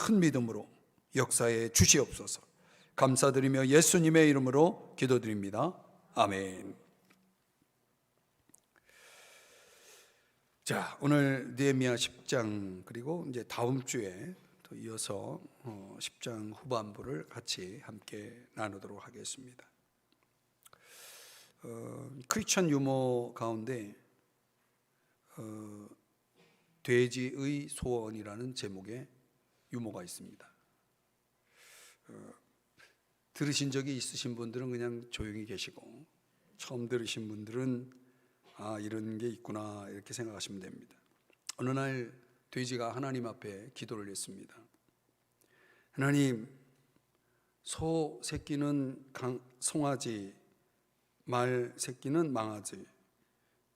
큰 믿음으로 역사에 주시옵소서. 감사드리며 예수님의 이름으로 기도드립니다. 아멘. 자, 오늘 느헤미야 10장 그리고 이제 다음 주에 또 이어서 10장 후반부를 같이 함께 나누도록 하겠습니다. 크리스천 유머 가운데 돼지의 소원이라는 제목의 유머가 있습니다. 들으신 적이 있으신 분들은 그냥 조용히 계시고, 처음 들으신 분들은 이런 게 있구나 이렇게 생각하시면 됩니다. 어느 날 돼지가 하나님 앞에 기도를 했습니다. 하나님, 소 새끼는 송아지, 말 새끼는 망아지,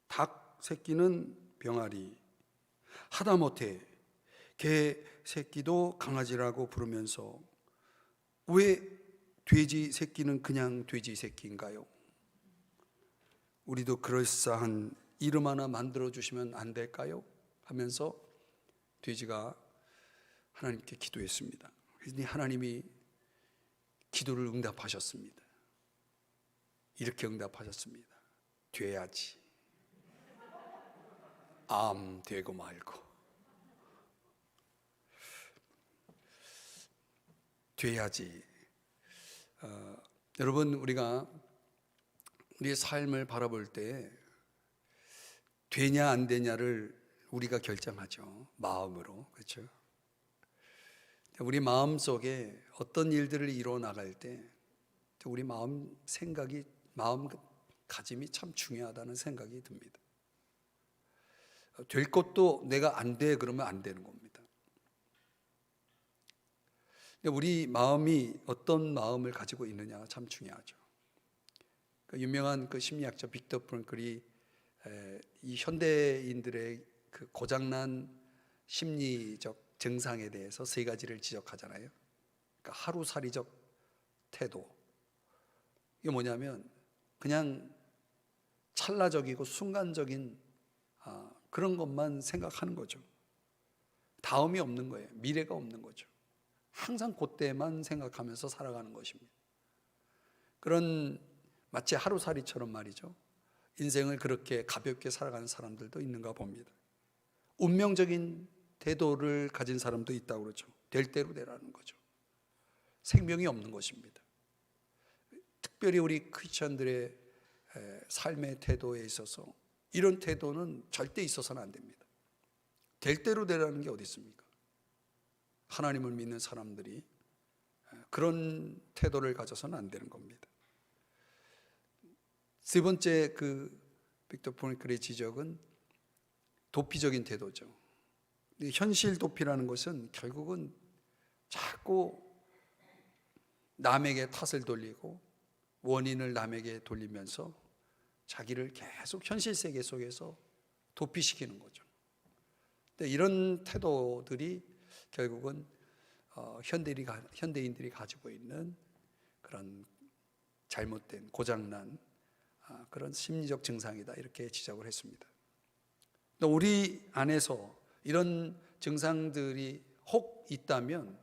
닭 새끼는 병아리, 하다못해 개 새끼도 강아지라고 부르면서 왜 돼지 새끼는 그냥 돼지 새끼인가요? 우리도 그럴싸한 이름 하나 만들어 주시면 안 될까요? 하면서 돼지가 하나님께 기도했습니다. 그랬더니 하나님이 기도를 응답하셨습니다. 이렇게 응답하셨습니다. 돼야지. 암 되고 말고. 돼야지. 여러분, 우리가 우리의 삶을 바라볼 때 되냐 안 되냐를 우리가 결정하죠. 마음으로. 그렇죠? 우리 마음 속에 어떤 일들을 이루어 나갈 때 우리 마음 생각이, 마음가짐이 참 중요하다는 생각이 듭니다. 될 것도 내가 안 돼 그러면 안 되는 겁니다. 우리 마음이 어떤 마음을 가지고 있느냐가 참 중요하죠. 유명한 그 심리학자 빅터 프랭클이 이 현대인들의 그 고장난 심리적 증상에 대해서 세 가지를 지적하잖아요. 그러니까 하루살이적 태도. 이게 뭐냐면 그냥 찰나적이고 순간적인 그런 것만 생각하는 거죠. 다음이 없는 거예요. 미래가 없는 거죠. 항상 그때만 생각하면서 살아가는 것입니다. 그런 마치 하루살이처럼 말이죠. 인생을 그렇게 가볍게 살아가는 사람들도 있는가 봅니다. 운명적인 태도를 가진 사람도 있다고 그러죠. 될 대로 되라는 거죠. 생명이 없는 것입니다. 특별히 우리 크리스천들의 삶의 태도에 있어서 이런 태도는 절대 있어서는 안 됩니다. 될 대로 되라는 게 어디 있습니까? 하나님을 믿는 사람들이 그런 태도를 가져서는 안 되는 겁니다. 세 번째 빅터 프랭클의 지적은 도피적인 태도죠. 현실 도피라는 것은 결국은 자꾸 남에게 탓을 돌리고 원인을 남에게 돌리면서 자기를 계속 현실 세계 속에서 도피시키는 거죠. 근데 이런 태도들이 결국은 현대인들이 가지고 있는 그런 잘못된 고장난 그런 심리적 증상이다 이렇게 지적을 했습니다. 우리 안에서 이런 증상들이 혹 있다면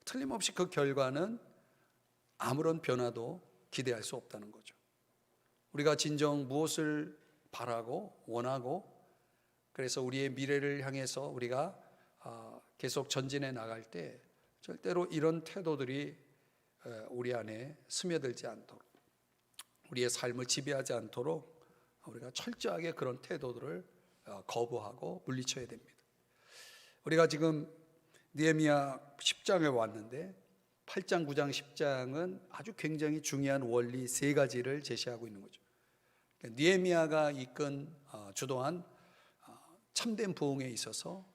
틀림없이 그 결과는 아무런 변화도 기대할 수 없다는 거죠. 우리가 진정 무엇을 바라고 원하고 그래서 우리의 미래를 향해서 우리가 계속 전진해 나갈 때 절대로 이런 태도들이 우리 안에 스며들지 않도록, 우리의 삶을 지배하지 않도록 우리가 철저하게 그런 태도들을 거부하고 물리쳐야 됩니다. 우리가 지금 느헤미야 10장에 왔는데 8장, 9장, 10장은 아주 굉장히 중요한 원리 세 가지를 제시하고 있는 거죠. 느헤미야가 이끈 주도한 참된 부흥에 있어서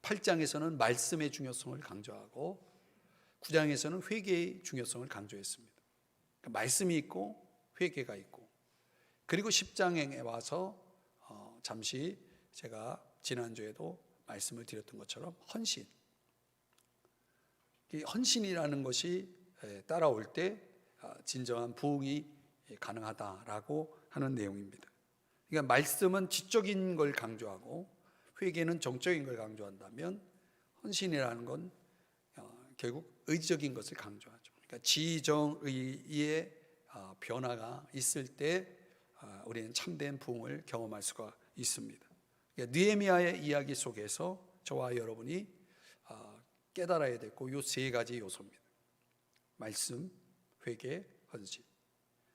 8장에서는 말씀의 중요성을 강조하고 9장에서는 회개의 중요성을 강조했습니다. 그러니까 말씀이 있고 회개가 있고, 그리고 10장에 와서 잠시 제가 지난주에도 말씀을 드렸던 것처럼 헌신, 이 헌신이라는 것이 따라올 때 진정한 부흥이 가능하다라고 하는 내용입니다. 그러니까 말씀은 지적인 걸 강조하고 회개는 정적인 걸 강조한다면 헌신이라는 건 결국 의지적인 것을 강조하죠. 그러니까 지정의의 변화가 있을 때 우리는 참된 부흥을 경험할 수가 있습니다. 그러니까 느헤미야의 이야기 속에서 저와 여러분이 깨달아야 되고 이 세 가지 요소입니다. 말씀, 회개, 헌신.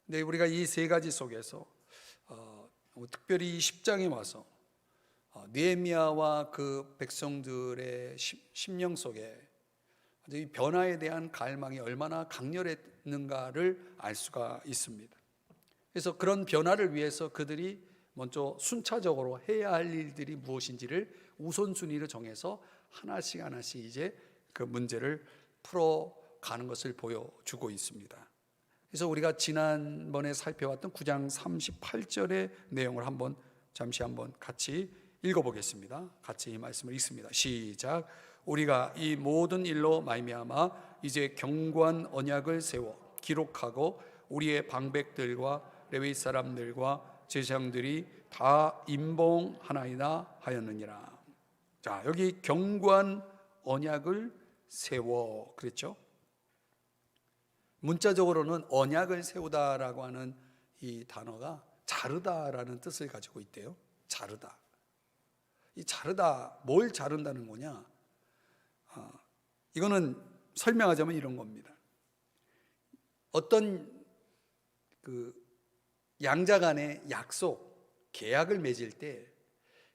근데 우리가 이 세 가지 속에서 특별히 10장에 와서 느헤미야와 그 백성들의 심령 속에 이 변화에 대한 갈망이 얼마나 강렬했는가를 알 수가 있습니다. 그래서 그런 변화를 위해서 그들이 먼저 순차적으로 해야 할 일들이 무엇인지를 우선순위를 정해서 하나씩 하나씩 이제 그 문제를 풀어가는 것을 보여주고 있습니다. 그래서 우리가 지난번에 살펴봤던 9장 38절의 내용을 잠시 한번 같이 읽어보겠습니다. 같이 이 말씀을 읽습니다. 시작. 우리가 이 모든 일로 말미암아 이제 견고한 언약을 세워 기록하고 우리의 방백들과 레위 사람들과 제사장들이 다 임봉하나이다 하였느니라. 자, 여기 견고한 언약을 세워 그랬죠. 문자적으로는 언약을 세우다라고 하는 이 단어가 자르다라는 뜻을 가지고 있대요. 자르다. 이 자르다, 뭘 자른다는 거냐? 이거는 설명하자면 이런 겁니다. 어떤 그 양자 간의 약속, 계약을 맺을 때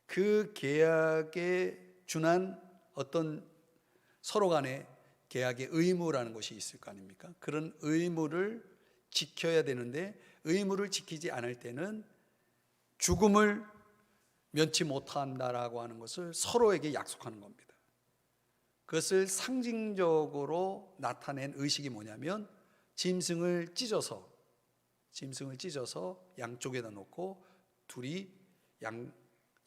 그 계약에 준한 어떤 서로 간의 계약의 의무라는 것이 있을 거 아닙니까? 그런 의무를 지켜야 되는데 의무를 지키지 않을 때는 죽음을 면치 못한다라고 하는 것을 서로에게 약속하는 겁니다. 그것을 상징적으로 나타낸 의식이 뭐냐면 짐승을 찢어서 양쪽에다 놓고 둘이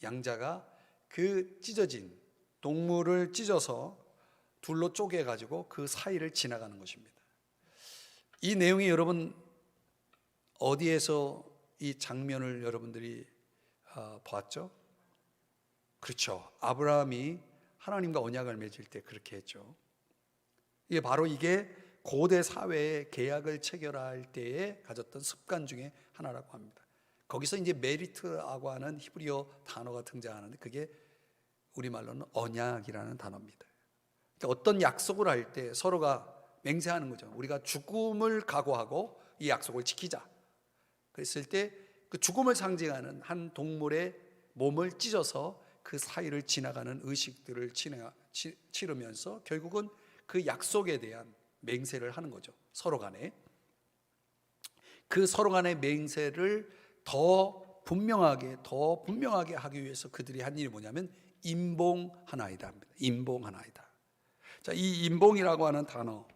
양자가 그 찢어진 동물을 찢어서 둘로 쪼개 가지고 그 사이를 지나가는 것입니다. 이 내용이 여러분 어디에서 이 장면을 여러분들이 봤죠? 그렇죠. 아브라함이 하나님과 언약을 맺을 때 그렇게 했죠. 이게 고대 사회의 계약을 체결할 때에 가졌던 습관 중에 하나라고 합니다. 거기서 이제 메리트라고 하는 히브리어 단어가 등장하는데 그게 우리말로는 언약이라는 단어입니다. 그러니까 어떤 약속을 할 때 서로가 맹세하는 거죠. 우리가 죽음을 각오하고 이 약속을 지키자. 그랬을 때 그 죽음을 상징하는 한 동물의 몸을 찢어서 그 사이를 지나가는 의식들을 치르면서 결국은 그 약속에 대한 맹세를 하는 거죠. 서로 간에. 그 서로 간의 맹세를 더 분명하게 하기 위해서 그들이 한 일이 뭐냐면 임봉하나이다 합니다. 임봉하나이다. 자, 이 임봉이라고 하는 단어,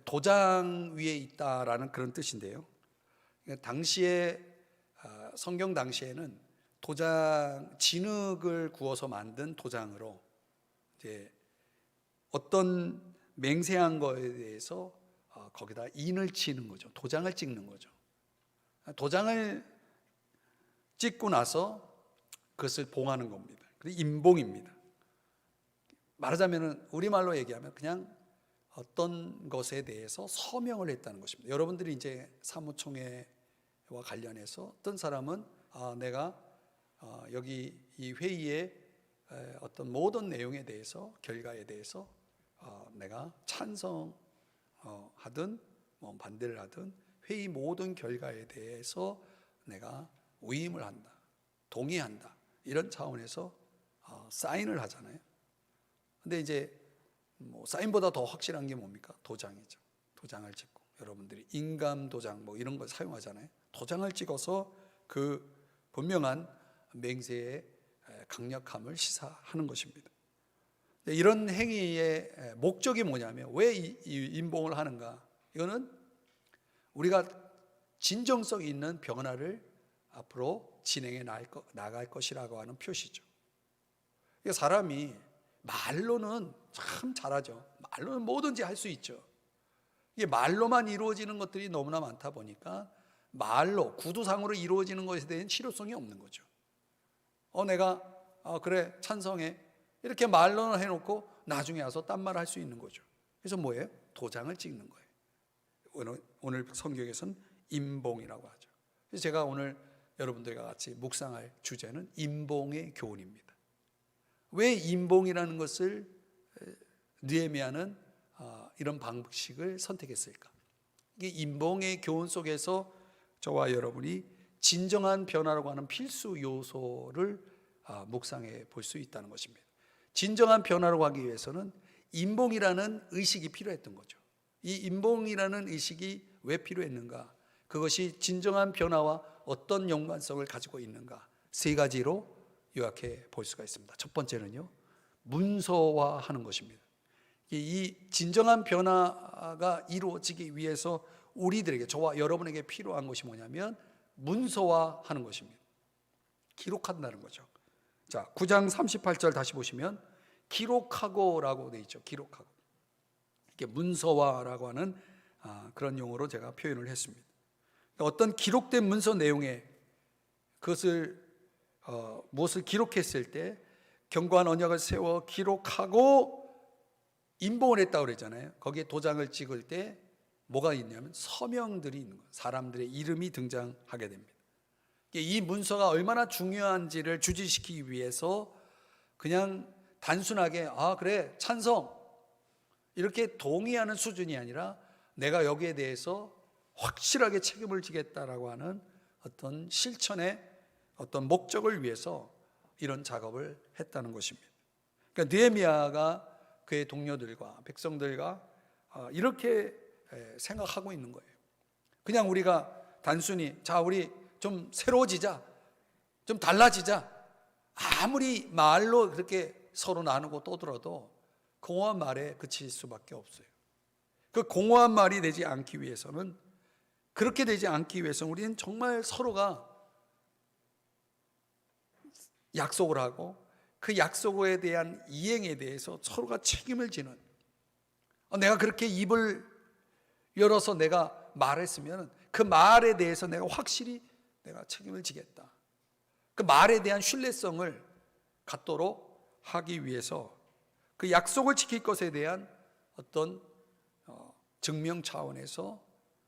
도장 위에 있다라는 그런 뜻인데요. 당시에 성경 당시에는 도장 진흙을 구워서 만든 도장으로 이제 어떤 맹세한 거에 대해서 거기다 인을 치는 거죠. 도장을 찍는 거죠. 도장을 찍고 나서 그것을 봉하는 겁니다. 그래서 임봉입니다. 말하자면 우리말로 얘기하면 그냥 어떤 것에 대해서 서명을 했다는 것입니다. 여러분들이 이제 사무총회와 관련해서 어떤 사람은 내가 여기 이 회의의 어떤 모든 내용에 대해서 결과에 대해서 내가 찬성하든 반대를 하든 회의 모든 결과에 대해서 내가 위임을 한다, 동의한다 이런 차원에서 사인을 하잖아요. 근데 이제 사인보다 더 확실한 게 뭡니까? 도장이죠. 도장을 찍고 여러분들이 인감 도장 이런 걸 사용하잖아요. 도장을 찍어서 그 분명한 맹세의 강력함을 시사하는 것입니다. 이런 행위의 목적이 뭐냐면 왜 이 임봉을 하는가? 이거는 우리가 진정성 있는 변화를 앞으로 진행해 나갈 것이라고 하는 표시죠. 사람이 말로는 참 잘하죠. 말로는 뭐든지 할 수 있죠. 이게 말로만 이루어지는 것들이 너무나 많다 보니까 말로 구두상으로 이루어지는 것에 대한 실효성이 없는 거죠. 내가 그래 찬성해 이렇게 말로는 해놓고 나중에 와서 딴 말 할 수 있는 거죠. 그래서 뭐예요? 도장을 찍는 거예요. 오늘 성경에서는 임봉이라고 하죠. 그래서 제가 오늘 여러분들과 같이 묵상할 주제는 임봉의 교훈입니다. 왜 임봉이라는 것을 느헤미야는 이런 방식을 선택했을까? 이게 임봉의 교훈 속에서 저와 여러분이 진정한 변화라고 하는 필수 요소를 묵상해 볼 수 있다는 것입니다. 진정한 변화라고 하기 위해서는 임봉이라는 의식이 필요했던 거죠. 이 임봉이라는 의식이 왜 필요했는가? 그것이 진정한 변화와 어떤 연관성을 가지고 있는가? 세 가지로 요약해 볼 수가 있습니다. 첫 번째는요, 문서화하는 것입니다. 이 진정한 변화가 이루어지기 위해서 우리들에게, 저와 여러분에게 필요한 것이 뭐냐면 문서화하는 것입니다. 기록한다는 거죠. 자, 9장 38절 다시 보시면 기록하고라고 되어 있죠. 기록하고. 이게 문서화라고 하는 그런 용어로 제가 표현을 했습니다. 어떤 기록된 문서 내용에 그것을 무엇을 기록했을 때 견고한 언약을 세워 기록하고 임봉을 했다고 그랬잖아요. 거기에 도장을 찍을 때 뭐가 있냐면 서명들이 있는 거예요. 사람들의 이름이 등장하게 됩니다. 이 문서가 얼마나 중요한지를 주지시키기 위해서 그냥 단순하게 그래 찬성 이렇게 동의하는 수준이 아니라 내가 여기에 대해서 확실하게 책임을 지겠다라고 하는 어떤 실천의 어떤 목적을 위해서 이런 작업을 했다는 것입니다. 그러니까 느헤미야가 그의 동료들과 백성들과 이렇게 생각하고 있는 거예요. 그냥 우리가 단순히 자 우리 좀 새로워지자, 좀 달라지자, 아무리 말로 그렇게 서로 나누고 떠들어도 공허한 말에 그칠 수밖에 없어요. 그 공허한 말이 되지 않기 위해서는, 그렇게 되지 않기 위해서는 우리는 정말 서로가 약속을 하고 그 약속에 대한 이행에 대해서 서로가 책임을 지는, 내가 그렇게 입을 열어서 내가 말했으면 그 말에 대해서 내가 확실히 내가 책임을 지겠다, 그 말에 대한 신뢰성을 갖도록 하기 위해서 그 약속을 지킬 것에 대한 어떤 증명 차원에서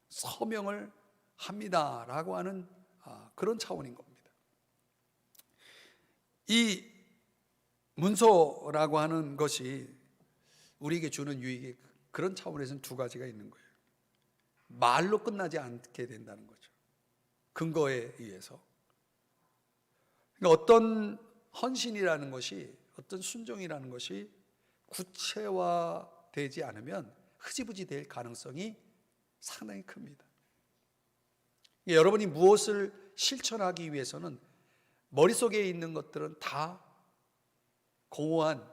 서명을 합니다라고 하는 그런 차원인 겁니다. 이 문서라고 하는 것이 우리에게 주는 유익이 그런 차원에서는 두 가지가 있는 거예요. 말로 끝나지 않게 된다는 거죠. 근거에 의해서. 그러니까 어떤 헌신이라는 것이, 어떤 순종이라는 것이 구체화되지 않으면 흐지부지 될 가능성이 상당히 큽니다. 여러분이 무엇을 실천하기 위해서는 머릿속에 있는 것들은 다 공허한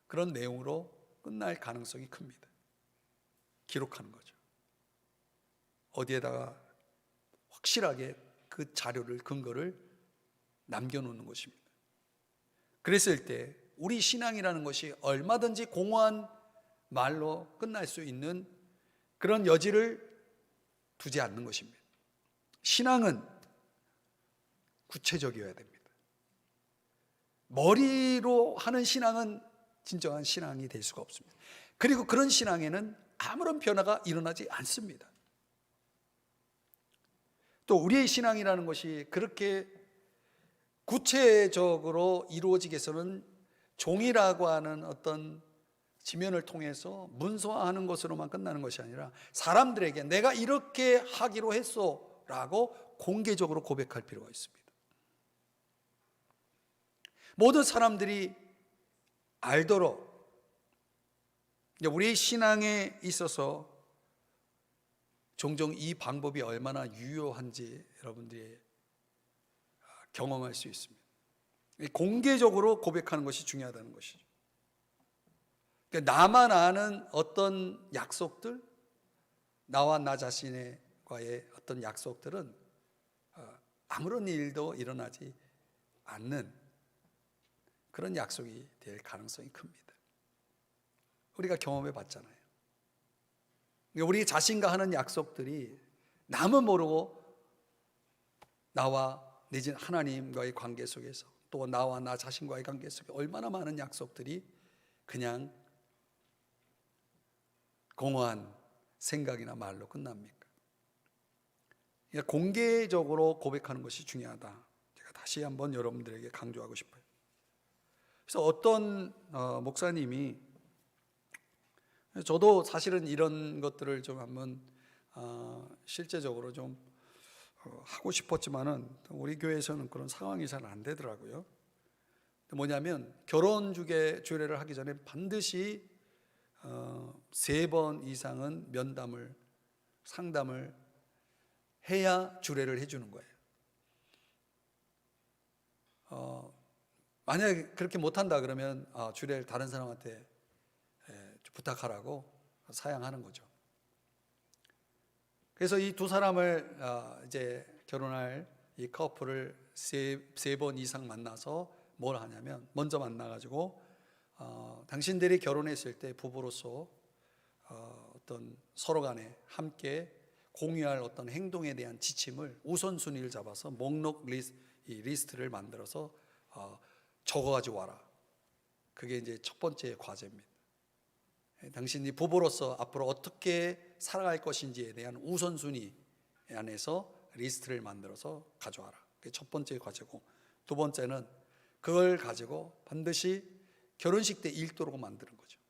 그런 내용으로 끝날 가능성이 큽니다. 기록하는 거죠. 어디에다가 확실하게 그 자료를, 근거를 남겨놓는 것입니다. 그랬을 때 우리 신앙이라는 것이 얼마든지 공허한 말로 끝날 수 있는 그런 여지를 두지 않는 것입니다. 신앙은 구체적이어야 됩니다. 머리로 하는 신앙은 진정한 신앙이 될 수가 없습니다. 그리고 그런 신앙에는 아무런 변화가 일어나지 않습니다. 또 우리의 신앙이라는 것이 그렇게 구체적으로 이루어지기 위해서는 종이라고 하는 어떤 지면을 통해서 문서화하는 것으로만 끝나는 것이 아니라 사람들에게 내가 이렇게 하기로 했어 라고 공개적으로 고백할 필요가 있습니다. 모든 사람들이 알도록, 우리의 신앙에 있어서 종종 이 방법이 얼마나 유효한지 여러분들이 경험할 수 있습니다. 공개적으로 고백하는 것이 중요하다는 것이죠. 그러니까 나만 아는 어떤 약속들, 나와 나 자신과의 어떤 약속들은 아무런 일도 일어나지 않는 그런 약속이 될 가능성이 큽니다. 우리가 경험해 봤잖아요. 우리 자신과 하는 약속들이 남은 모르고 나와 내진 하나님과의 관계 속에서, 또 나와 나 자신과의 관계 속에 얼마나 많은 약속들이 그냥 공허한 생각이나 말로 끝납니까? 그러니까 공개적으로 고백하는 것이 중요하다. 제가 다시 한번 여러분들에게 강조하고 싶어요. 그래서 어떤 목사님이, 저도 사실은 이런 것들을 좀 한번 실제적으로 좀 하고 싶었지만은 우리 교회에서는 그런 상황이 잘 안 되더라고요. 뭐냐면 결혼 주례를 하기 전에 반드시 3번 이상은 면담을, 상담을 해야 주례를 해주는 거예요. 만약에 그렇게 못한다 그러면 주례를 다른 사람한테 부탁하라고 사양하는 거죠. 그래서 이 두 사람을 이제 결혼할 이 커플을 세 번 이상 만나서 뭘 하냐면, 먼저 만나가지고 당신들이 결혼했을 때 부부로서 어떤 서로 간에 함께 공유할 어떤 행동에 대한 지침을 우선순위를 잡아서 목록 리스트를 만들어서 적어가지고 와라. 그게 이제 첫 번째 과제입니다. 당신이 부부로서 앞으로 어떻게 살아갈 것인지에 대한 우선순위 안에서 리스트를 만들어서 가져와라. 그게 첫 번째 과제고, 두 번째는 그걸 가지고 반드시 결혼식 때 읽도록 만드는 거죠.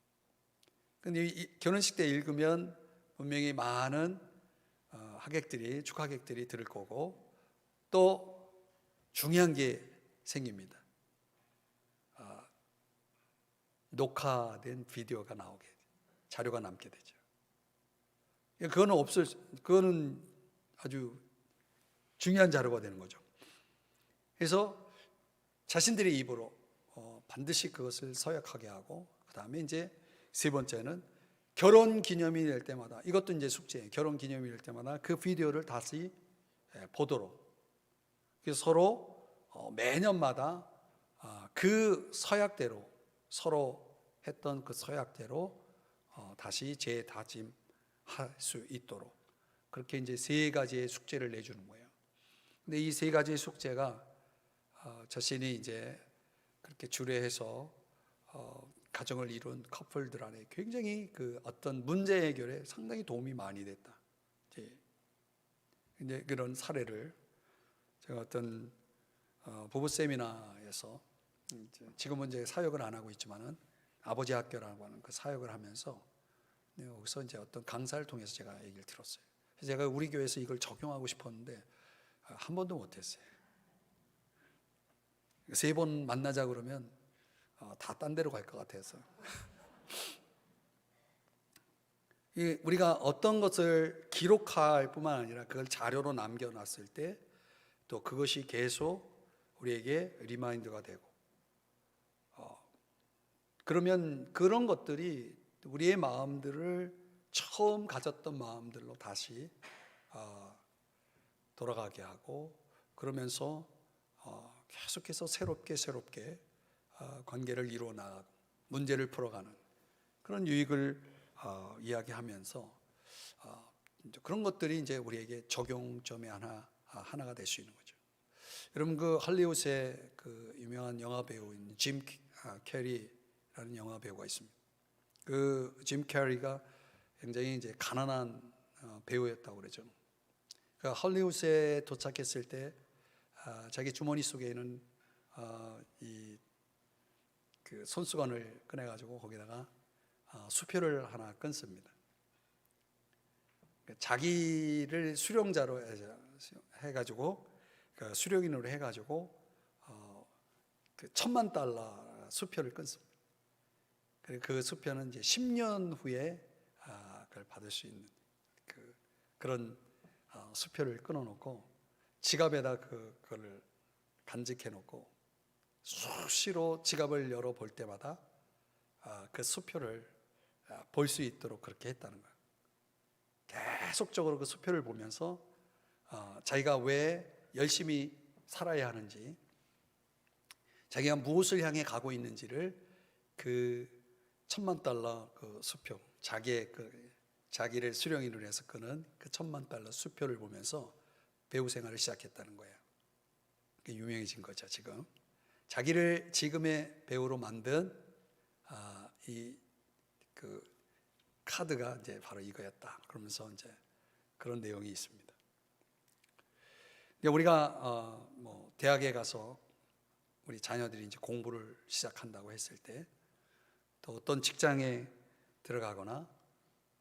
근데 이 결혼식 때 읽으면 분명히 많은 축하객들이 들을 거고, 또 중요한 게 생깁니다. 녹화된 비디오가 나오게, 자료가 남게 되죠. 그거는 아주 중요한 자료가 되는 거죠. 그래서 자신들의 입으로 반드시 그것을 서약하게 하고, 그 다음에 이제 세 번째는 결혼 기념일이 될 때마다, 이것도 이제 숙제예요. 결혼 기념일이 될 때마다 그 비디오를 다시 보도록. 그래서 서로 매년마다 그 서약대로, 서로 했던 그 서약대로 다시 재다짐할 수 있도록, 그렇게 이제 3가지의 숙제를 내주는 거예요. 근데 이 3가지의 숙제가 자신이 이제 그렇게 주례해서 가정을 이룬 커플들 안에 굉장히 그 어떤 문제 해결에 상당히 도움이 많이 됐다. 이제 그런 사례를 제가 어떤 부부 세미나에서, 지금은 이제 사역을 안 하고 있지만은 아버지 학교라고 하는 그 사역을 하면서 여기서 이제 어떤 강사를 통해서 제가 얘기를 들었어요. 그래서 제가 우리 교회에서 이걸 적용하고 싶었는데 한 번도 못했어요. 3번 만나자 그러면 다 딴 데로 갈 것 같아서. 우리가 어떤 것을 기록할 뿐만 아니라 그걸 자료로 남겨놨을 때 또 그것이 계속 우리에게 리마인드가 되고, 그러면 그런 것들이 우리의 마음들을 처음 가졌던 마음들로 다시 돌아가게 하고, 그러면서 계속해서 새롭게 관계를 이루어 나가고 문제를 풀어가는 그런 유익을 이야기하면서 그런 것들이 이제 우리에게 적용점이 하나가 될 수 있는 거죠. 여러분, 그 할리우드의 그 유명한 영화 배우인 짐 캐리라는 영화 배우가 있습니다. 그 짐 캐리가 굉장히 이제 가난한 배우였다고 그러죠. 그 할리우드에 도착했을 때 자기 주머니 속에는 그 손수건을 꺼내가지고 거기다가 수표를 하나 끊습니다. 자기를 수령자로 해가지고, 그 수령인으로 해가지고 그 $10,000 수표를 끊습니다. 그리고 그 수표는 이제 10년 후에 그걸 받을 수 있는 그런 수표를 끊어놓고 지갑에다 그걸 간직해 놓고 수시로 지갑을 열어볼 때마다 그 수표를 볼 수 있도록 그렇게 했다는 거예요. 계속적으로 그 수표를 보면서 자기가 왜 열심히 살아야 하는지, 자기가 무엇을 향해 가고 있는지를 그 $10,000 그 수표, 자기를 수령인으로 해서 끄는 그 $10,000 수표를 보면서 배우 생활을 시작했다는 거예요. 그게 유명해진 거죠. 지금 자기를 지금의 배우로 만든 그 카드가 이제 바로 이거였다. 그러면서 이제 그런 내용이 있습니다. 우리가 뭐 대학에 가서 우리 자녀들이 이제 공부를 시작한다고 했을 때, 또 어떤 직장에 들어가거나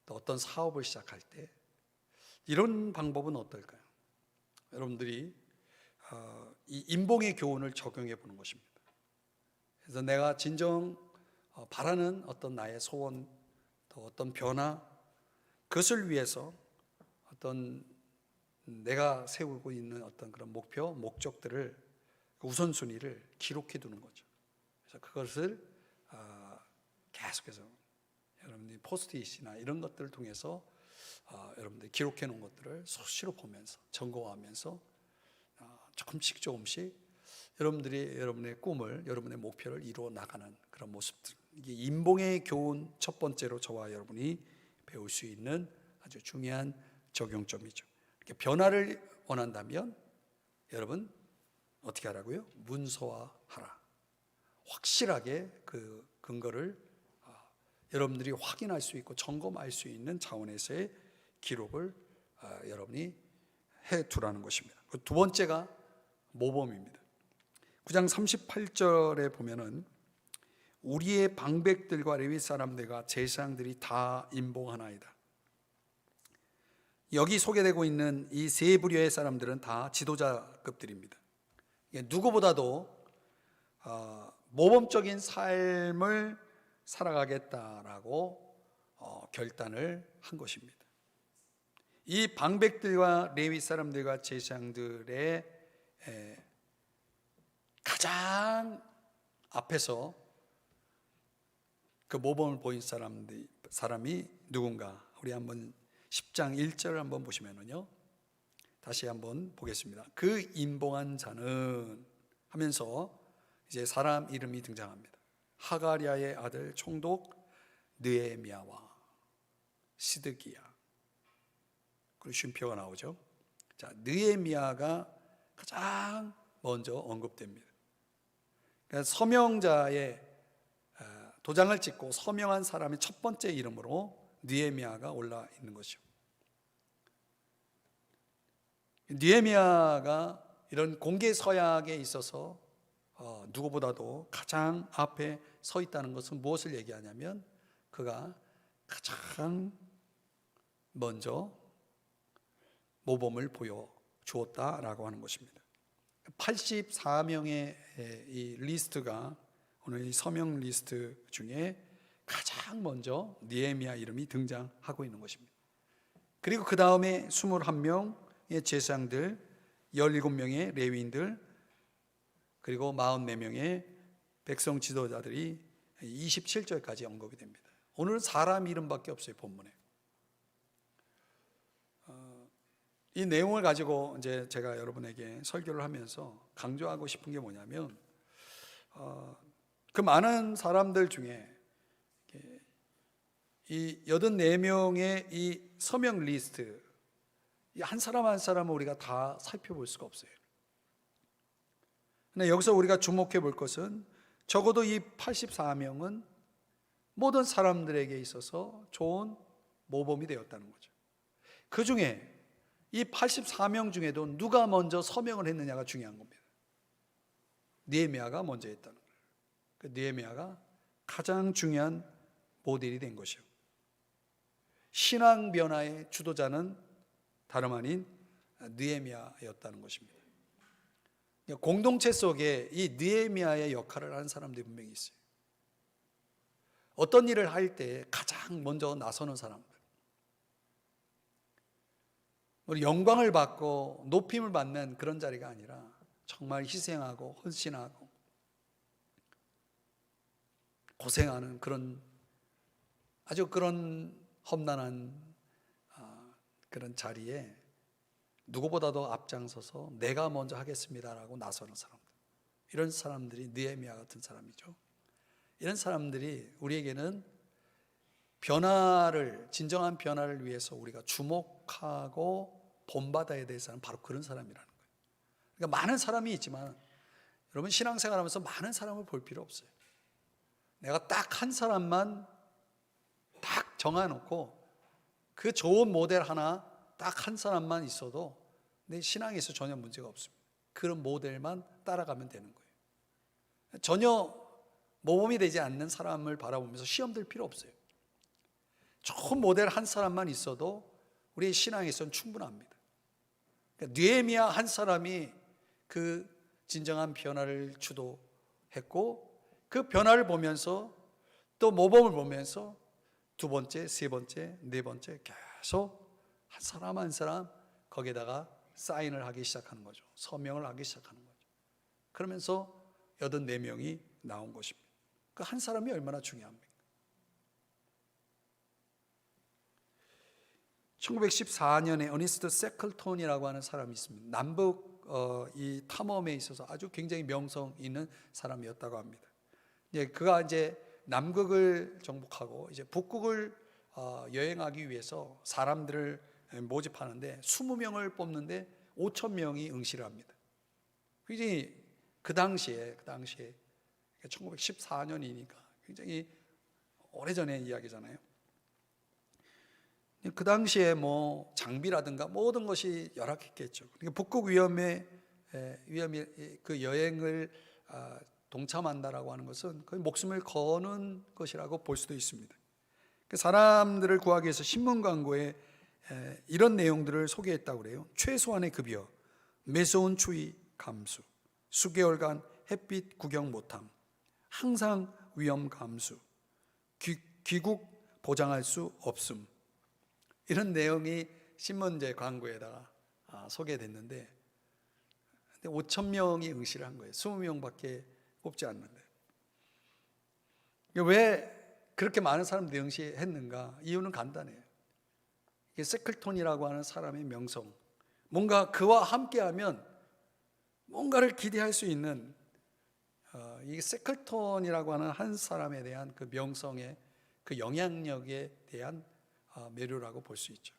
또 어떤 사업을 시작할 때 이런 방법은 어떨까요? 여러분들이 이 인봉의 교훈을 적용해 보는 것입니다. 그래서 내가 진정 바라는 어떤 나의 소원, 또 어떤 변화, 그것을 위해서 어떤 내가 세우고 있는 어떤 그런 목표, 목적들을, 우선순위를 기록해 두는 거죠. 그래서 그것을 계속해서 여러분들이 포스트잇이나 이런 것들을 통해서 여러분들이 기록해 놓은 것들을 수시로 보면서 점검하면서 조금씩 여러분들이 여러분의 꿈을, 여러분의 목표를 이루어 나가는 그런 모습들, 이게 인봉의 교훈 첫 번째로 저와 여러분이 배울 수 있는 아주 중요한 적용점이죠. 이렇게 변화를 원한다면 여러분 어떻게 하라고요? 문서화하라. 확실하게 그 근거를 여러분들이 확인할 수 있고 점검할 수 있는 차원에서의 기록을 여러분이 해 두라는 것입니다. 두 번째가 모범입니다. 9장 38절에 보면은 우리의 방백들과 레위 사람들과 제사장들이 다 인봉하나이다. 여기 소개되고 있는 이 세 부류의 사람들은 다 지도자급들입니다. 누구보다도 모범적인 삶을 살아가겠다라고 결단을 한 것입니다. 이 방백들과 레위 사람들과 제사장들의 가장 앞에서 그 모범을 보인 사람이 누군가, 우리 한번 10장 1절을 한번 보시면은요, 다시 한번 보겠습니다. 그 인봉한 자는 하면서 이제 사람 이름이 등장합니다. 하가랴의 아들 총독 느헤미야와 시드기야, 그리고 쉼표가 나오죠. 자, 느헤미야가 가장 먼저 언급됩니다. 그러니까 서명자의 도장을 찍고 서명한 사람의 첫 번째 이름으로 느헤미야가 올라 있는 것이죠. 느헤미야가 이런 공개 서약에 있어서 누구보다도 가장 앞에 서 있다는 것은 무엇을 얘기하냐면 그가 가장 먼저 모범을 보여주었다라고 하는 것입니다. 84명의 이 리스트가, 오늘 이 서명 리스트 중에 가장 먼저 느헤미야 이름이 등장하고 있는 것입니다. 그리고 그 다음에 21명의 제사장들, 17명의 레위인들, 그리고 44명의 백성 지도자들이 27절까지 언급이 됩니다. 오늘은 사람 이름밖에 없어요, 본문에. 이 내용을 가지고 이제 제가 여러분에게 설교를 하면서 강조하고 싶은 게 뭐냐면, 그 많은 사람들 중에 이 84명의 이 서명 리스트, 한 사람 한 사람을 우리가 다 살펴볼 수가 없어요. 근데 여기서 우리가 주목해 볼 것은 적어도 이 84명은 모든 사람들에게 있어서 좋은 모범이 되었다는 거죠. 그 중에 이 84명 중에도 누가 먼저 서명을 했느냐가 중요한 겁니다. 느헤미야가 먼저 했다는 거예요. 그 느헤미야가 가장 중요한 모델이 된 것이요. 신앙 변화의 주도자는 다름 아닌 느헤미야였다는 것입니다. 공동체 속에 이 느헤미야의 역할을 하는 사람들이 분명히 있어요. 어떤 일을 할 때 가장 먼저 나서는 사람들, 우리 영광을 받고 높임을 받는 그런 자리가 아니라 정말 희생하고 헌신하고 고생하는 그런 아주 그런 험난한 그런 자리에 누구보다도 앞장서서 내가 먼저 하겠습니다라고 나서는 사람들, 이런 사람들이 느헤미야 같은 사람이죠. 이런 사람들이 우리에게는 변화를, 진정한 변화를 위해서 우리가 주목하고 본받아야 될 사람, 바로 그런 사람이라는 거예요. 그러니까 많은 사람이 있지만 여러분 신앙생활하면서 많은 사람을 볼 필요 없어요. 내가 딱 한 사람만 딱 정해놓고 그 좋은 모델 하나 딱 한 사람만 있어도 내 신앙에서 전혀 문제가 없습니다. 그런 모델만 따라가면 되는 거예요. 전혀 모범이 되지 않는 사람을 바라보면서 시험 들 필요 없어요. 좋은 모델 한 사람만 있어도 우리의 신앙에서는 충분합니다. 그러니까 느헤미야 한 사람이 그 진정한 변화를 주도했고, 그 변화를 보면서 또 모범을 보면서 두 번째, 세 번째, 네 번째 계속 한 사람 한 사람 거기에다가 사인을 하기 시작하는 거죠. 서명을 하기 시작하는 거죠. 그러면서 84명이 나온 것입니다. 그 한 사람이 얼마나 중요합니까? 1914년에 어니스트 세클톤이라고 하는 사람이 있습니다. 남북 이 탐험에 있어서 아주 굉장히 명성 있는 사람이었다고 합니다. 그가 이제 남극을 정복하고 이제 북극을 여행하기 위해서 사람들을 모집하는데 20명을 뽑는데 5,000명이 응시를 합니다. 굉장히 그 당시에 1914년이니까 굉장히 오래전의 이야기잖아요. 그 당시에 뭐 장비라든가 모든 것이 열악했겠죠. 그러니까 북극 위험이 그 여행을 동참한다라고 하는 것은 거의 목숨을 거는 것이라고 볼 수도 있습니다. 그 사람들을 구하기 위해서 신문 광고에 이런 내용들을 소개했다고 그래요. 최소한의 급여, 매서운 추위 감수, 수개월간 햇빛 구경 못함, 항상 위험 감수, 귀국 보장할 수 없음, 이런 내용이 신문제 광고에다가 소개됐는데 5,000명이 응시를 한 거예요. 20명밖에 뽑지 않는데. 왜 그렇게 많은 사람들이 응시했는가? 이유는 간단해요. 이게 세클톤이라고 하는 사람의 명성, 뭔가 그와 함께하면 뭔가를 기대할 수 있는 이 세클톤이라고 하는 한 사람에 대한 그 명성의 그 영향력에 대한 매료라고 볼 수 있죠.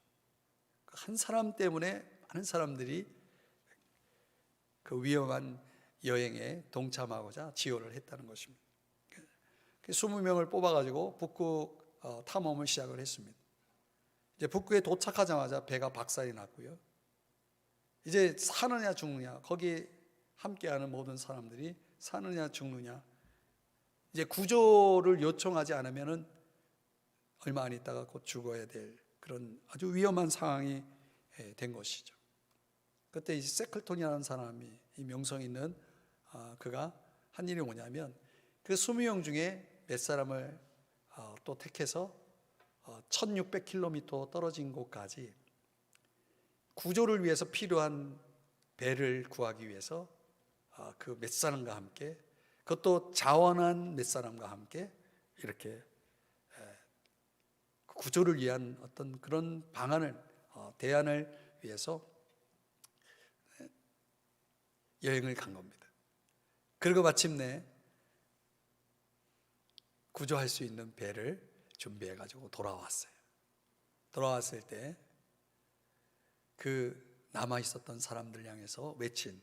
한 사람 때문에 많은 사람들이 그 위험한 여행에 동참하고자 지원을 했다는 것입니다. 20명을 뽑아가지고 북극 탐험을 시작을 했습니다. 이제 북극에 도착하자마자 배가 박살이 났고요. 이제 사느냐 죽느냐, 거기 함께하는 모든 사람들이 사느냐 죽느냐, 이제 구조를 요청하지 않으면은 얼마 안 있다가 곧 죽어야 될 그런 아주 위험한 상황이 된 것이죠. 그때 이 세클톤이라는 사람이, 이 명성 있는 그가 한 일이 뭐냐면 그 20명 중에 몇 사람을 또 택해서 1600km 떨어진 곳까지 구조를 위해서 필요한 배를 구하기 위해서 그 몇 사람과 함께, 그것도 자원한 몇 사람과 함께 이렇게 구조를 위한 어떤 그런 방안을 대안을 위해서 여행을 간 겁니다. 그리고 마침내 구조할 수 있는 배를 준비해 가지고 돌아왔어요. 돌아왔을 때 그 남아 있었던 사람들 향해서 외친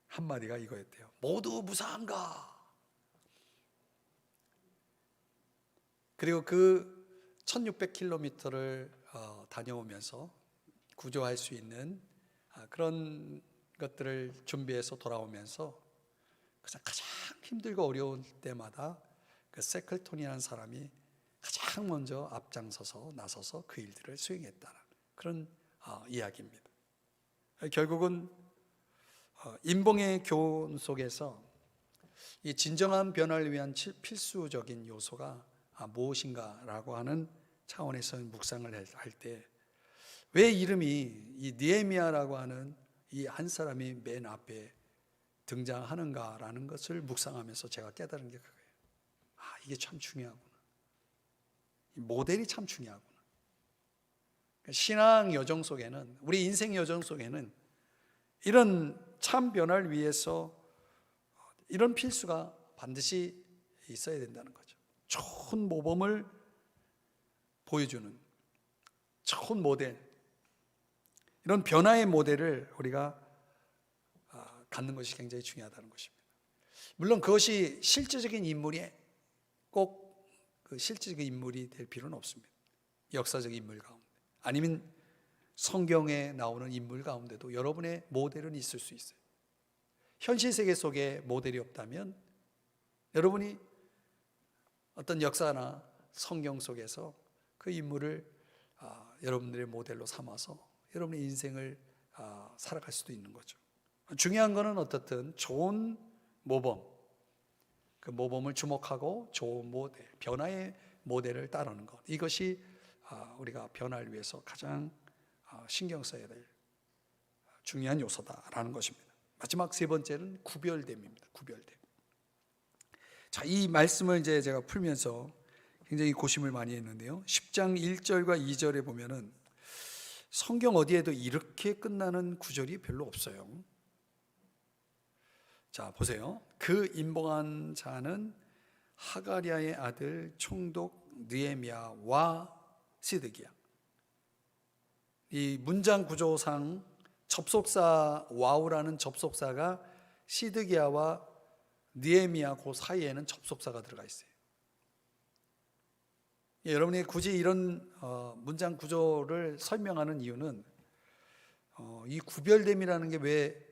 한마디가 이거였대요. 모두 무사한가? 그리고 그 1600km를 다녀오면서 구조할 수 있는 그런 것들을 준비해서 돌아오면서 가장 힘들고 어려울 때마다 그 세클톤이라는 사람이 가장 먼저 앞장서서 나서서 그 일들을 수행했다는 그런 이야기입니다. 결국은 인봉의 교훈 속에서 이 진정한 변화를 위한 필수적인 요소가 무엇인가라고 하는 차원에서 묵상을 할 때 왜 이름이 이 느헤미야라고 하는 이 한 사람이 맨 앞에 등장하는가라는 것을 묵상하면서 제가 깨달은 게 그거예요. 이게 참 중요하구나. 이 모델이 참 중요하구나. 신앙 여정 속에는, 우리 인생 여정 속에는 이런 참 변화를 위해서 이런 필수가 반드시 있어야 된다는 거죠. 좋은 모범을 보여주는 좋은 모델, 이런 변화의 모델을 우리가 갖는 것이 굉장히 중요하다는 것입니다. 물론 그것이 실제적인 인물이 꼭 그 실제적인 인물이 될 필요는 없습니다. 역사적 인물 가운데, 아니면 성경에 나오는 인물 가운데도 여러분의 모델은 있을 수 있어요. 현실 세계 속에 모델이 없다면 여러분이 어떤 역사나 성경 속에서 그 인물을 여러분들의 모델로 삼아서 여러분의 인생을 살아갈 수도 있는 거죠. 중요한 거는 어떻든 좋은 모범, 그 모범을 주목하고 좋은 모델, 변화의 모델을 따르는 것, 이것이 우리가 변화를 위해서 가장 신경 써야 될 중요한 요소다라는 것입니다. 마지막 세 번째는 구별됨입니다. 구별됨. 자, 이 말씀을 이제 제가 풀면서 굉장히 고심을 많이 했는데요. 10장 1절과 2절에 보면은 성경 어디에도 이렇게 끝나는 구절이 별로 없어요. 자, 보세요. 그 임봉한 자는 하가랴의 아들 총독 느헤미야와 시드기야. 이 문장 구조상 접속사 와우라는 접속사가 시드기야와 느헤미야 그 사이에는 접속사가 들어가 있어요. 여러분이 굳이 이런 문장 구조를 설명하는 이유는 이 구별됨이라는 게 왜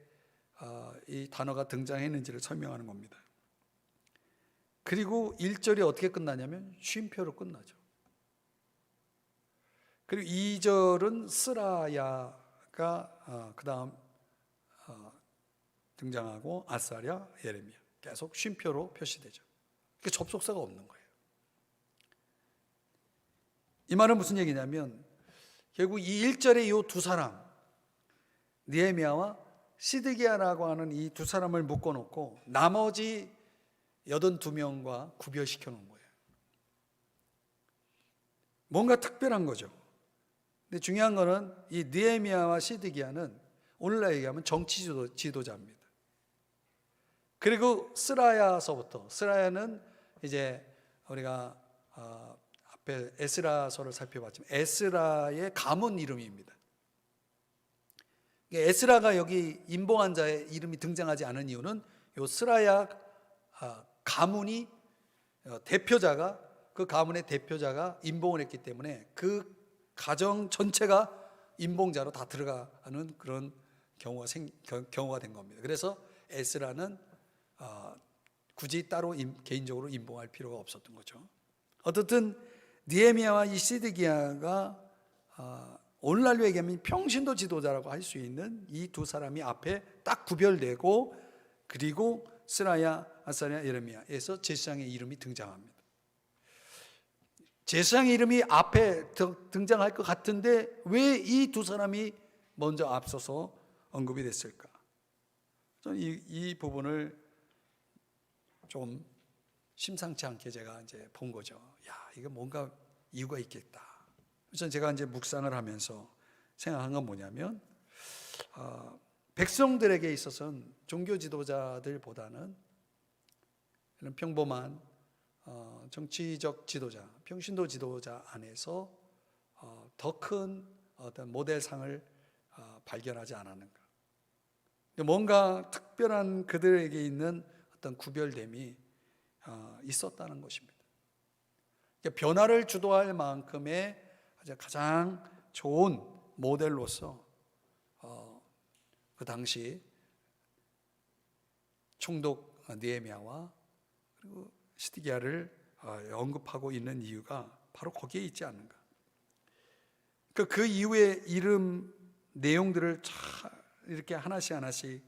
이 단어가 등장했는지를 설명하는 겁니다. 그리고 1절이 어떻게 끝나냐면 쉼표로 끝나죠. 그리고 2절은 스라야가 그 다음 등장하고 아사랴, 예레미야 계속 쉼표로 표시되죠. 그러니까 접속사가 없는 거예요. 이 말은 무슨 얘기냐면 결국 이 1절의 이 두 사람, 느헤미야와 시드기야라고 하는 이 두 사람을 묶어놓고 나머지 82명과 구별시켜 놓은 거예요. 뭔가 특별한 거죠. 근데 중요한 거는 이 느헤미야와 시드기야는 오늘날 얘기하면 정치 지도자입니다. 그리고 스라야서부터, 스라야는 이제 우리가 앞에 에스라서를 살펴봤지만 에스라의 가문 이름입니다. 에스라가 여기 임봉한 자의 이름이 등장하지 않은 이유는 요 스라야 가문이 대표자가, 그 가문의 대표자가 임봉을 했기 때문에 그 가정 전체가 임봉자로 다 들어가는 그런 경우가 된 겁니다. 그래서 에스라는 굳이 따로 개인적으로 임봉할 필요가 없었던 거죠. 어떻든 느헤미야와 이 시드기야가 오늘날로 얘기하면 평신도 지도자라고 할 수 있는 이 두 사람이 앞에 딱 구별되고, 그리고 스라야, 아사랴, 예레미야에서 제사장의 이름이 등장합니다. 제사장의 이름이 앞에 등장할 것 같은데 왜 이 두 사람이 먼저 앞서서 언급이 됐을까? 저는 이 부분을 좀 심상치 않게 제가 이제 본 거죠. 야, 이거 뭔가 이유가 있겠다. 그래서 제가 이제 묵상을 하면서 생각한 건 뭐냐면, 백성들에게 있어서는 종교 지도자들보다는 이런 평범한 정치적 지도자, 평신도 지도자 안에서 더 큰 어떤 모델상을 발견하지 않았는가. 뭔가 특별한 그들에게 있는 어떤 구별됨이 있었다는 것입니다. 변화를 주도할 만큼의 가장 좋은 모델로서 그 당시 총독 느헤미야와 그리고 시드기야를 언급하고 있는 이유가 바로 거기에 있지 않는가. 그 이후의 이름 내용들을 이렇게 하나씩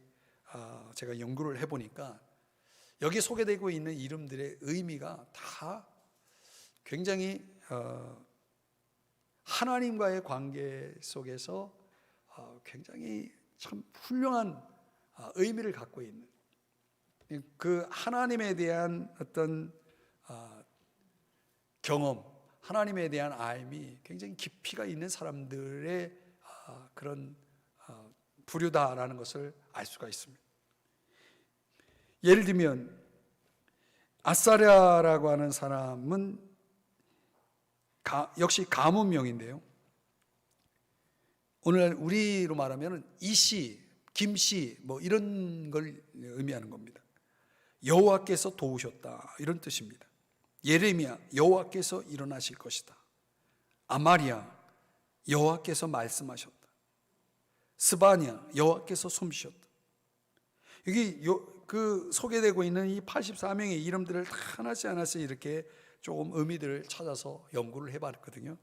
제가 연구를 해보니까 여기 소개되고 있는 이름들의 의미가 다 굉장히 하나님과의 관계 속에서 굉장히 참 훌륭한 의미를 갖고 있는, 그 하나님에 대한 어떤 경험, 하나님에 대한 알미 굉장히 깊이가 있는 사람들의 그런 부류다라는 것을 알 수가 있습니다. 예를 들면 아사랴라고 하는 사람은 역시 가문명인데요. 오늘 우리로 말하면 이씨, 김씨 뭐 이런 걸 의미하는 겁니다. 여호와께서 도우셨다 이런 뜻입니다. 예레미야, 여호와께서 일어나실 것이다. 아마리아, 여호와께서 말씀하셨다. 스바냐, 여호와께서 솜씨셨다. 여기 그 소개되고 있는 이 84명의 이름들을 다 하나씩 하나씩 이렇게 조금 의미들을 찾아서 연구를 해봤거든요.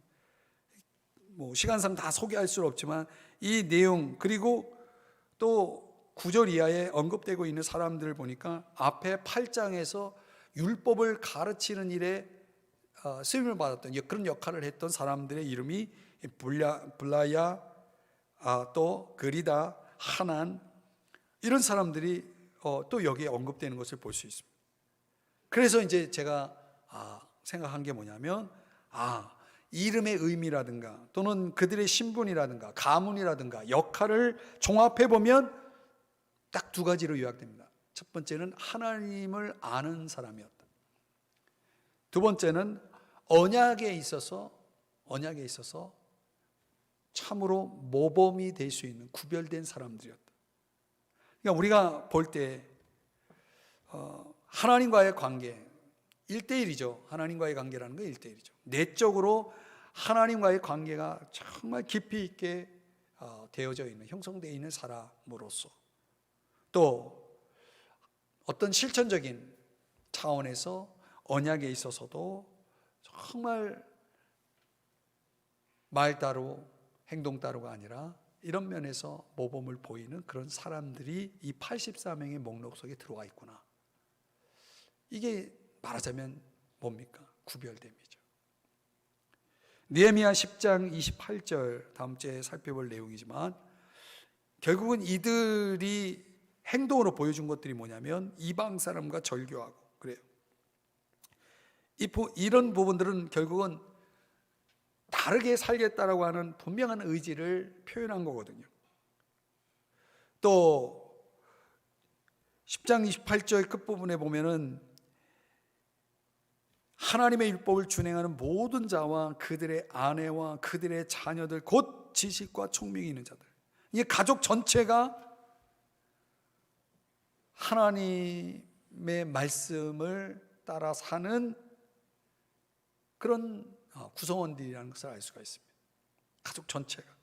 뭐 시간상 다 소개할 수는 없지만 이 내용, 그리고 또 9절 이하에 언급되고 있는 사람들을 보니까 앞에 8장에서 율법을 가르치는 일에 쓰임을 받았던 그런 역할을 했던 사람들의 이름이 블라야, 또 그리다, 하난, 이런 사람들이 또 여기에 언급되는 것을 볼 수 있습니다. 그래서 이제 제가 생각한 게 뭐냐면, 이름의 의미라든가 또는 그들의 신분이라든가 가문이라든가 역할을 종합해 보면 딱 두 가지로 요약됩니다. 첫 번째는 하나님을 아는 사람이었다. 두 번째는 언약에 있어서 참으로 모범이 될 수 있는 구별된 사람들이었다. 그러니까 우리가 볼 때 하나님과의 관계 1대1이죠. 하나님과의 관계라는 건 1대1이죠. 내적으로 하나님과의 관계가 정말 깊이 있게 되어져 있는, 형성되어 있는 사람으로서, 또 어떤 실천적인 차원에서 언약에 있어서도 정말 말 따로 행동 따로가 아니라 이런 면에서 모범을 보이는 그런 사람들이 이 84명의 목록 속에 들어와 있구나. 이게 말하자면 뭡니까? 구별됨이죠. 느헤미야 10장 28절, 다음 주에 살펴볼 내용이지만 결국은 이들이 행동으로 보여준 것들이 뭐냐면 이방 사람과 절교하고 그래요. 이런 부분들은 결국은 다르게 살겠다라고 하는 분명한 의지를 표현한 거거든요. 또 10장 28절 끝부분에 보면은 하나님의 율법을 준행하는 모든 자와 그들의 아내와 그들의 자녀들 곧 지식과 총명이 있는 자들, 이게 가족 전체가 하나님의 말씀을 따라 사는 그런 구성원들이라는 것을 알 수가 있습니다. 가족 전체가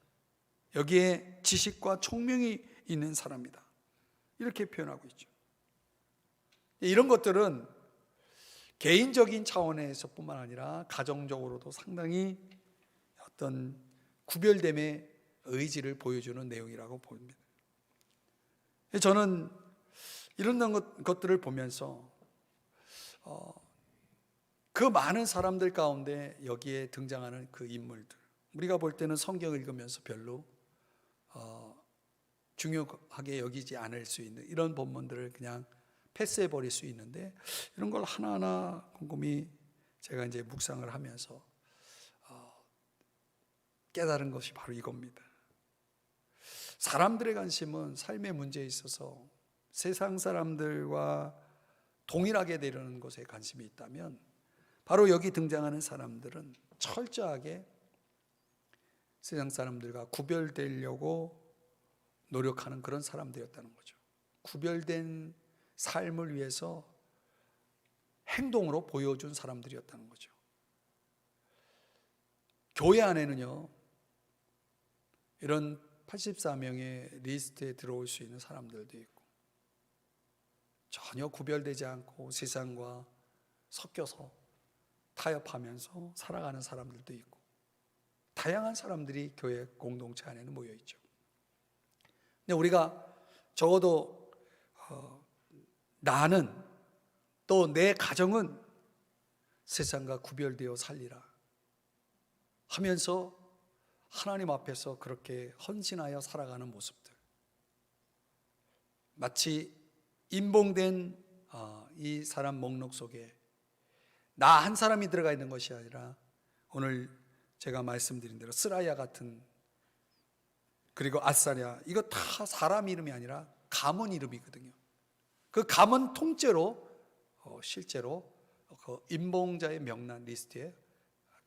여기에 지식과 총명이 있는 사람이다, 이렇게 표현하고 있죠. 이런 것들은 개인적인 차원에서 뿐만 아니라 가정적으로도 상당히 어떤 구별됨의 의지를 보여주는 내용이라고 봅니다. 저는 이런 것들을 보면서 그 많은 사람들 가운데 여기에 등장하는 그 인물들, 우리가 볼 때는 성경 읽으면서 별로 중요하게 여기지 않을 수 있는 이런 본문들을 그냥 패스해 버릴 수 있는데, 이런 걸 하나하나 곰곰이 제가 이제 묵상을 하면서 깨달은 것이 바로 이겁니다. 사람들의 관심은 삶의 문제에 있어서 세상 사람들과 동일하게 되려는 것에 관심이 있다면, 바로 여기 등장하는 사람들은 철저하게 세상 사람들과 구별되려고 노력하는 그런 사람들이었다는 거죠. 구별된 삶을 위해서 행동으로 보여준 사람들이었다는 거죠. 교회 안에는요, 이런 84명의 리스트에 들어올 수 있는 사람들도 있고, 전혀 구별되지 않고 세상과 섞여서 타협하면서 살아가는 사람들도 있고, 다양한 사람들이 교회 공동체 안에는 모여 있죠. 근데 우리가 적어도 나는, 또 내 가정은 세상과 구별되어 살리라 하면서 하나님 앞에서 그렇게 헌신하여 살아가는 모습들, 마치 인봉된 이 사람 목록 속에 나 한 사람이 들어가 있는 것이 아니라 오늘 제가 말씀드린 대로 스라야 같은, 그리고 아사랴, 이거 다 사람 이름이 아니라 가문 이름이거든요. 그 가문 통째로 실제로 그 인봉자의 명단 리스트에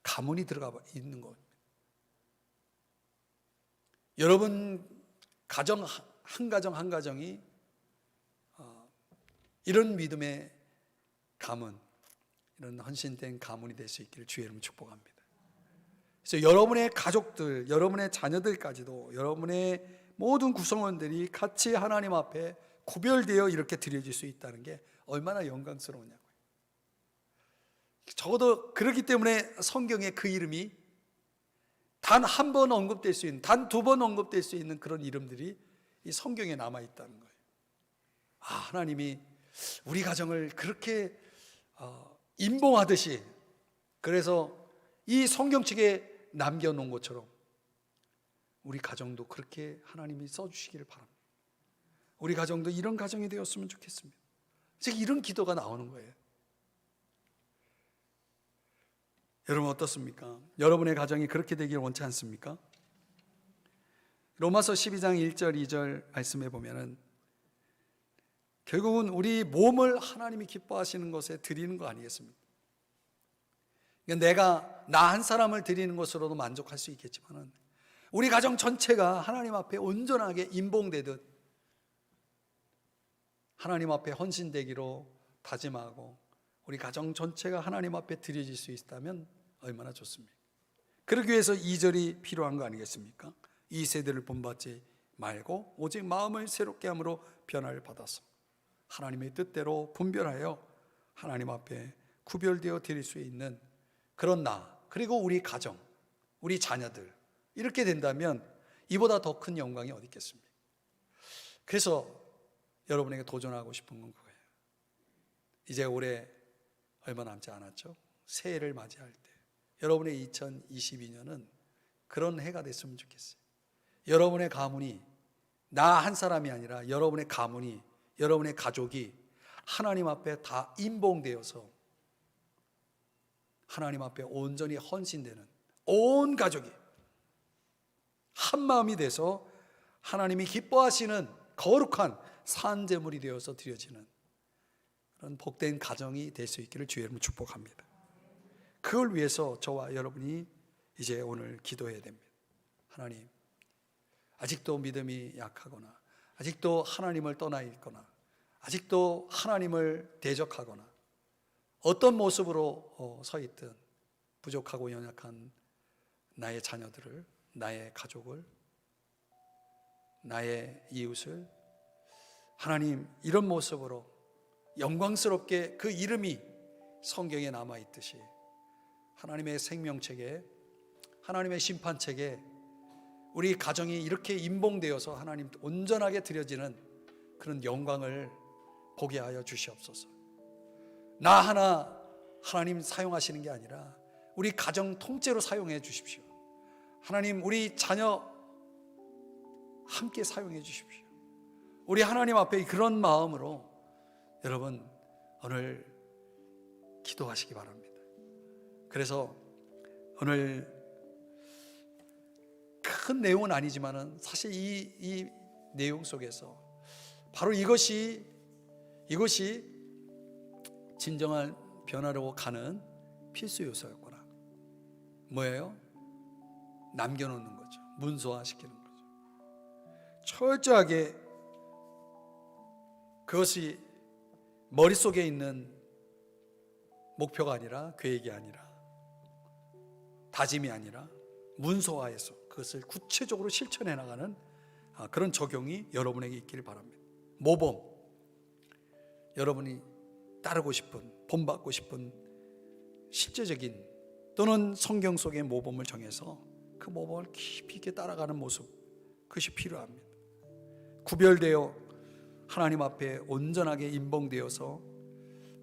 가문이 들어가 있는 겁니다. 여러분 가정 한 가정이 이런 믿음의 가문, 이런 헌신된 가문이 될 수 있기를 주의 이름으로 축복합니다. 그래서 여러분의 가족들, 여러분의 자녀들까지도, 여러분의 모든 구성원들이 같이 하나님 앞에 구별되어 이렇게 드려질 수 있다는 게 얼마나 영광스러우냐고요. 적어도 그렇기 때문에 성경에 그 이름이 단 한 번 언급될 수 있는, 단 두 번 언급될 수 있는 그런 이름들이 이 성경에 남아 있다는 거예요. 하나님이 우리 가정을 그렇게 임봉하듯이, 그래서 이 성경책에 남겨놓은 것처럼 우리 가정도 그렇게 하나님이 써주시기를 바랍니다. 우리 가정도 이런 가정이 되었으면 좋겠습니다. 즉 이런 기도가 나오는 거예요. 여러분 어떻습니까? 여러분의 가정이 그렇게 되길 원치 않습니까? 로마서 12장 1절 2절 말씀해 보면은 결국은 우리 몸을 하나님이 기뻐하시는 것에 드리는 거 아니겠습니까? 내가 나 한 사람을 드리는 것으로도 만족할 수 있겠지만은 우리 가정 전체가 하나님 앞에 온전하게 임봉되듯 하나님 앞에 헌신되기로 다짐하고 우리 가정 전체가 하나님 앞에 드려질 수 있다면 얼마나 좋습니까? 그러기 위해서 2절이 필요한 거 아니겠습니까? 이 세대를 본받지 말고 오직 마음을 새롭게 함으로 변화를 받아서 하나님의 뜻대로 분별하여 하나님 앞에 구별되어 드릴 수 있는 그런 나, 그리고 우리 가정, 우리 자녀들, 이렇게 된다면 이보다 더 큰 영광이 어디 있겠습니까? 그래서 여러분에게 도전하고 싶은 건 그거예요. 이제 올해 얼마 남지 않았죠? 새해를 맞이할 때 여러분의 2022년은 그런 해가 됐으면 좋겠어요. 여러분의 가문이 나 한 사람이 아니라 여러분의 가문이, 여러분의 가족이 하나님 앞에 다 임봉되어서 하나님 앞에 온전히 헌신되는 온 가족이 한 마음이 돼서 하나님이 기뻐하시는 거룩한 산제물이 되어서 드려지는 그런 복된 가정이 될 수 있기를 주의 이름으로 축복합니다. 그걸 위해서 저와 여러분이 이제 오늘 기도해야 됩니다. 하나님, 아직도 믿음이 약하거나 아직도 하나님을 떠나 있거나 아직도 하나님을 대적하거나 어떤 모습으로 서 있든 부족하고 연약한 나의 자녀들을, 나의 가족을, 나의 이웃을 하나님 이런 모습으로 영광스럽게 그 이름이 성경에 남아있듯이 하나님의 생명책에, 하나님의 심판책에 우리 가정이 이렇게 임봉되어서 하나님 온전하게 드려지는 그런 영광을 보게 하여 주시옵소서. 나 하나 하나님 사용하시는 게 아니라 우리 가정 통째로 사용해 주십시오. 하나님 우리 자녀 함께 사용해 주십시오. 우리 하나님 앞에 그런 마음으로 여러분 오늘 기도하시기 바랍니다. 그래서 오늘 큰 내용은 아니지만은 사실 이 내용 속에서 바로 이것이 진정한 변화로 가는 필수 요소였구나. 뭐예요? 남겨놓는 거죠. 문서화시키는 거죠. 철저하게 그것이 머릿속에 있는 목표가 아니라, 계획이 아니라, 다짐이 아니라 문서화해서 그것을 구체적으로 실천해 나가는 그런 적용이 여러분에게 있기를 바랍니다. 모범, 여러분이 따르고 싶은, 본받고 싶은 실제적인 또는 성경 속의 모범을 정해서 그 모범을 깊이 있게 따라가는 모습, 그것이 필요합니다. 구별되어 하나님 앞에 온전하게 임봉되어서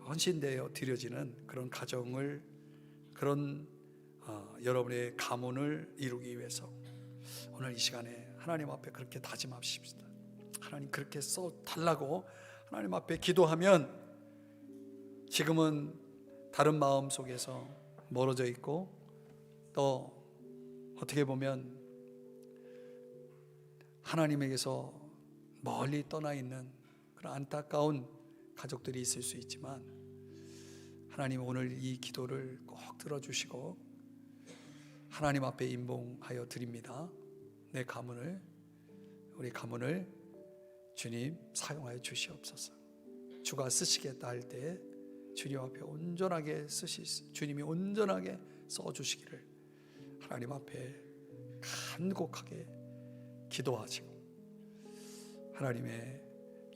헌신되어 드려지는 그런 가정을, 그런 여러분의 가문을 이루기 위해서 오늘 이 시간에 하나님 앞에 그렇게 다짐하십시다. 하나님 그렇게 써달라고 하나님 앞에 기도하면 지금은 다른 마음 속에서 멀어져 있고 또 어떻게 보면 하나님에게서 멀리 떠나 있는 그런 안타까운 가족들이 있을 수 있지만 하나님 오늘 이 기도를 꼭 들어주시고 하나님 앞에 임봉하여 드립니다. 내 가문을, 우리 가문을 주님 사용하여 주시옵소서. 주가 쓰시겠다 할 때 주님 앞에 온전하게 주님이 온전하게 써주시기를 하나님 앞에 간곡하게 기도하시고 하나님의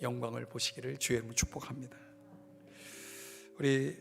영광을 보시기를 주의 이름으로 축복합니다. 우리